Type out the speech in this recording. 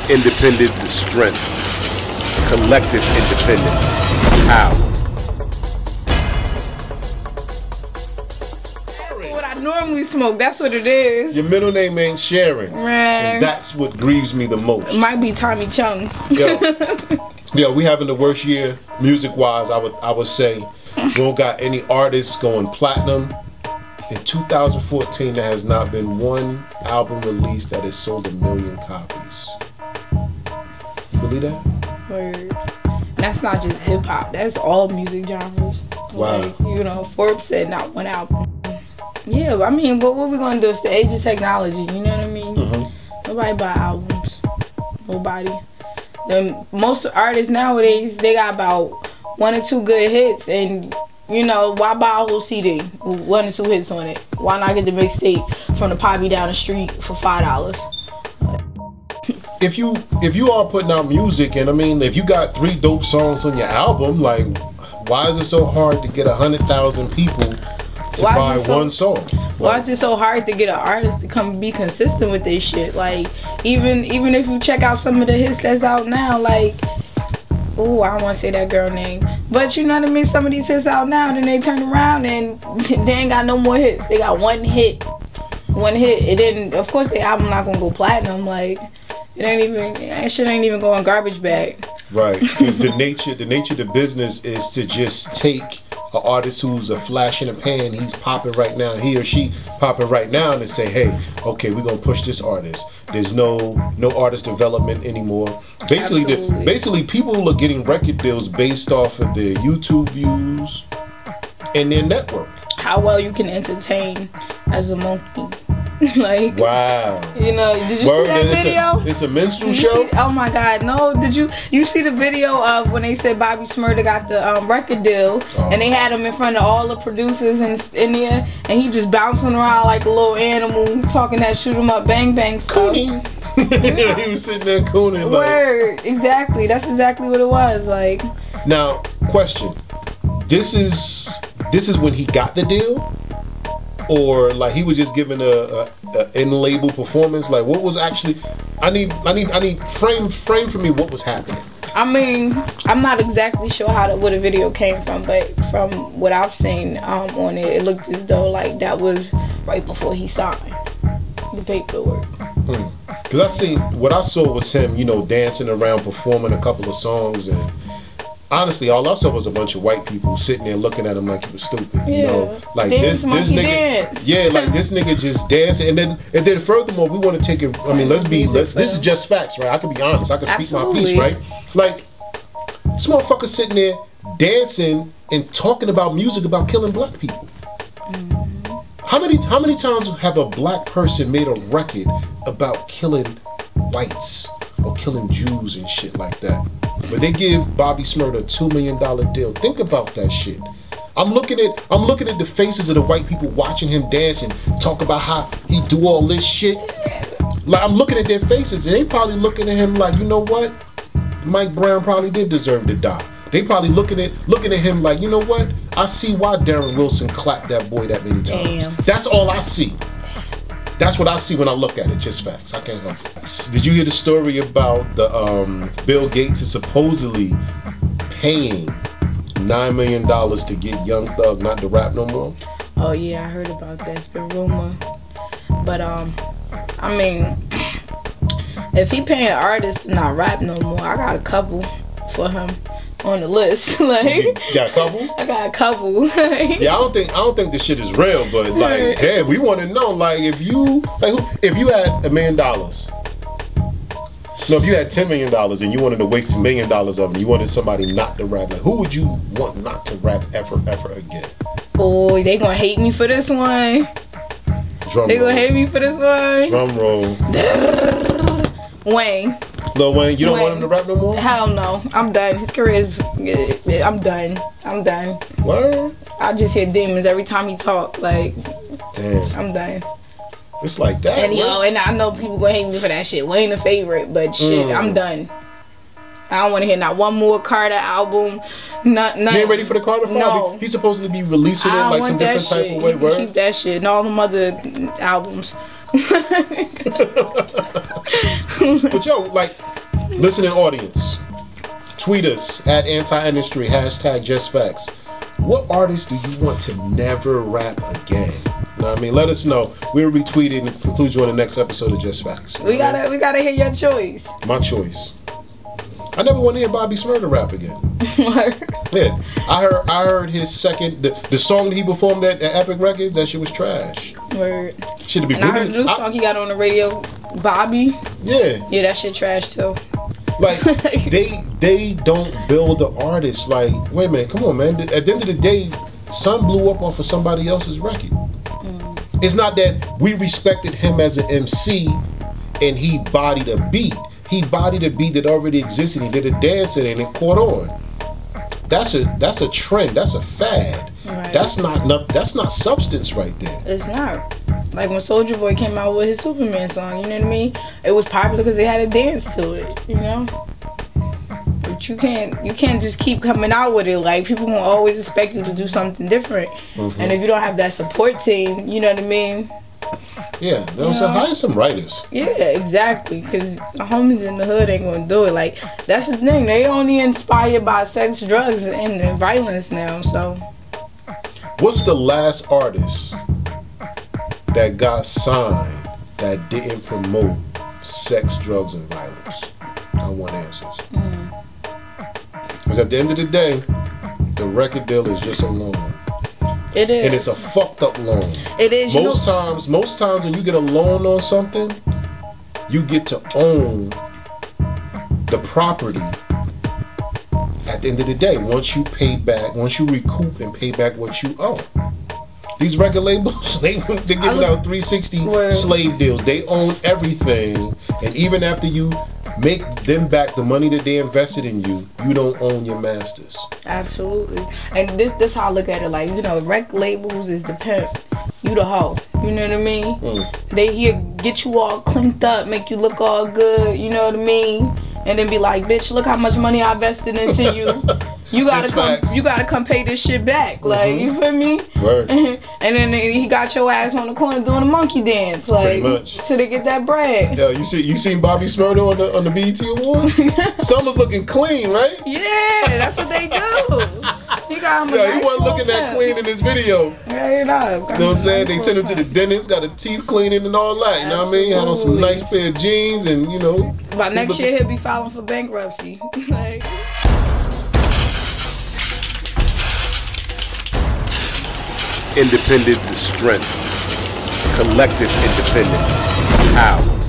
Independence is strength. Collective independence. How? What I normally smoke, that's what it is. Your middle name ain't Sharon. Man. And that's what grieves me the most. It might be Tommy Chung. Yo, we having the worst year music-wise, I would say. We don't got any artists going platinum. In 2014, there has not been one album released that has sold 1 million copies. You believe that? Word. That's not just hip hop. That's all music genres. Wow. Like, you know, Forbes said not one album. Yeah, I mean, what we gonna do? It's the age of technology. You know what I mean? Nobody buy albums. Nobody. Most artists nowadays, they got about 1 or 2 good hits, and you know, why buy a whole CD with 1 or 2 hits on it? Why not get the mixtape from the poppy down the street for $5? If you are putting out music, and I mean, if you got 3 dope songs on your album, like, why is it so hard to get 100,000 people to buy one song? Why is it so hard to get an artist to come be consistent with this shit? Like, even if you check out some of the hits that's out now, like, ooh, I don't want to say that girl name, but you know what I mean? Some of these hits out now, then they turn around and they ain't got no more hits. They got one hit. And then, of course, the album not gonna go platinum. Like, that shit ain't even going garbage bag. Right, because the nature of the business is to just take an artist who's a flash in the pan, he's popping right now, he or she popping right now, and say, hey, okay, we're gonna push this artist. There's no artist development anymore. Basically, people are getting record deals based off of their YouTube views and their network. How well you can entertain as a monkey. Like, wow. You know, did you see that video? It's a minstrel show? Oh my God, no. Did you see the video of when they said Bobby Shmurda got the record deal, and they had him in front of all the producers in there, and he just bouncing around like a little animal, talking that shoot 'em up bang bang stuff. He was sitting there cooning. Word, exactly. That's exactly what it was. Like, now, question. This is when he got the deal? Or like he was just giving a in-label performance? Like, what was actually? I need frame for me what was happening. I mean, I'm not exactly sure where the video came from, but from what I've seen on it, it looked as though like that was right before he signed the paperwork. Because what I saw was him, you know, dancing around, performing a couple of songs, and honestly, all I saw was a bunch of white people sitting there looking at him like he was stupid. Yeah. You know, like this nigga, dance. Yeah, like this nigga just dancing, and then furthermore, we want to take it. I mean, this is just facts, right? I can be honest. I can speak my piece, right? Like, this motherfucker sitting there dancing and talking about music about killing black people. How many times have a black person made a record about killing whites or killing Jews and shit like that? But they give Bobby Shmurda a $2 million deal. Think about that shit. I'm looking at the faces of the white people watching him dance and talk about how he do all this shit. Like, I'm looking at their faces, and they probably looking at him like, you know what? Mike Brown probably did deserve to die. They probably looking at him like, you know what? I see why Darren Wilson clapped that boy that many times. Damn. That's all I see. That's what I see when I look at it. Just facts. I can't help it. Did you hear the story about the Bill Gates is supposedly paying $9 million to get Young Thug not to rap no more? Oh yeah, I heard about that. It's been rumor. But I mean, if he paying artists to not rap no more, I got a couple for him on the list. Like, you got a couple? I got a couple. Yeah, I don't think this shit is real, but like, damn, we want to know, like, if you had $1 million, no, if you had $10 million and you wanted to waste $1 million of them, you wanted somebody not to rap, like, who would you want not to rap ever again? Boy, they gonna hate me for this one. They gonna hate me for this one. Drum roll. Wayne. Lil Wayne, you don't want him to rap no more? Hell no. I'm done. His career is... I'm done. I'm done. What? I just hear demons every time he talk. Like, damn. I'm done. It's like that. And, and I know people gonna hate me for that shit. Wayne a favorite, but shit, I'm done. I don't want to hear not one more Carter album. None. You ain't ready for the Carter file? No. He's supposed to be releasing it like some different type of way. Word? Keep that shit and all them other albums. But yo, like, Listening audience, tweet us at AntiIndustry, #JustFacts. What artist do you want to never rap again? You know what I mean? Let us know. We'll retweet it and conclude you on the next episode of Just Facts. We gotta hear your choice. My choice. I never want to hear Bobby Smurda rap again. Yeah, I heard his second, the song that he performed at Epic Records. That shit was trash. Word. Should be. And I heard the new song he got on the radio, Bobby. Yeah. Yeah, that shit trash too. Like they don't build the artist. Like, wait a minute, come on, man. At the end of the day, Son blew up off of somebody else's record. It's not that we respected him as an MC and he bodied a beat. He bodied a beat that already existed. He did a dance in it and it caught on. That's a trend. That's a fad. Right. That's not substance right there. It's not. Like when Soulja Boy came out with his Superman song, you know what I mean? It was popular because they had a dance to it, you know? But you can't just keep coming out with it. Like, people gonna always expect you to do something different. And if you don't have that support team, you know what I mean? Yeah, you know what I'm saying? Hire some writers. Yeah, exactly. Because the homies in the hood ain't gonna do it. Like, that's the thing. They only inspired by sex, drugs, and violence now, so. What's the last artist that got signed that didn't promote sex, drugs, and violence? I want answers. Because at the end of the day, the record deal is just a loan. It is. And it's a fucked up loan. It is. Most times when you get a loan on something, you get to own the property at the end of the day. Once you recoup and pay back what you owe. These record labels, they're giving out 360 slave deals. They own everything. And even after you make them back the money that they invested in you, you don't own your masters. Absolutely. And this how I look at it. Like, you know, record labels is the pimp. You the hoe. You know what I mean? They here get you all cleaned up, make you look all good. You know what I mean? And then be like, bitch, look how much money I invested into you. You gotta come pay this shit back. Like, you feel me? Word. And then he got your ass on the corner doing a monkey dance. Like, pretty much. So they get that bread. Yo, you seen Bobby Smurda on the BET Awards? Summer's looking clean, right? Yeah, that's what they do. He got him a nice he wasn't looking that clean in this video. Yeah, you know what I'm saying? They sent him to the dentist, got a teeth cleaning and all that. You know what I mean? Had on some nice pair of jeans and, you know. By next year, he'll be filing for bankruptcy. Like. Independence is strength. Collective independence is power.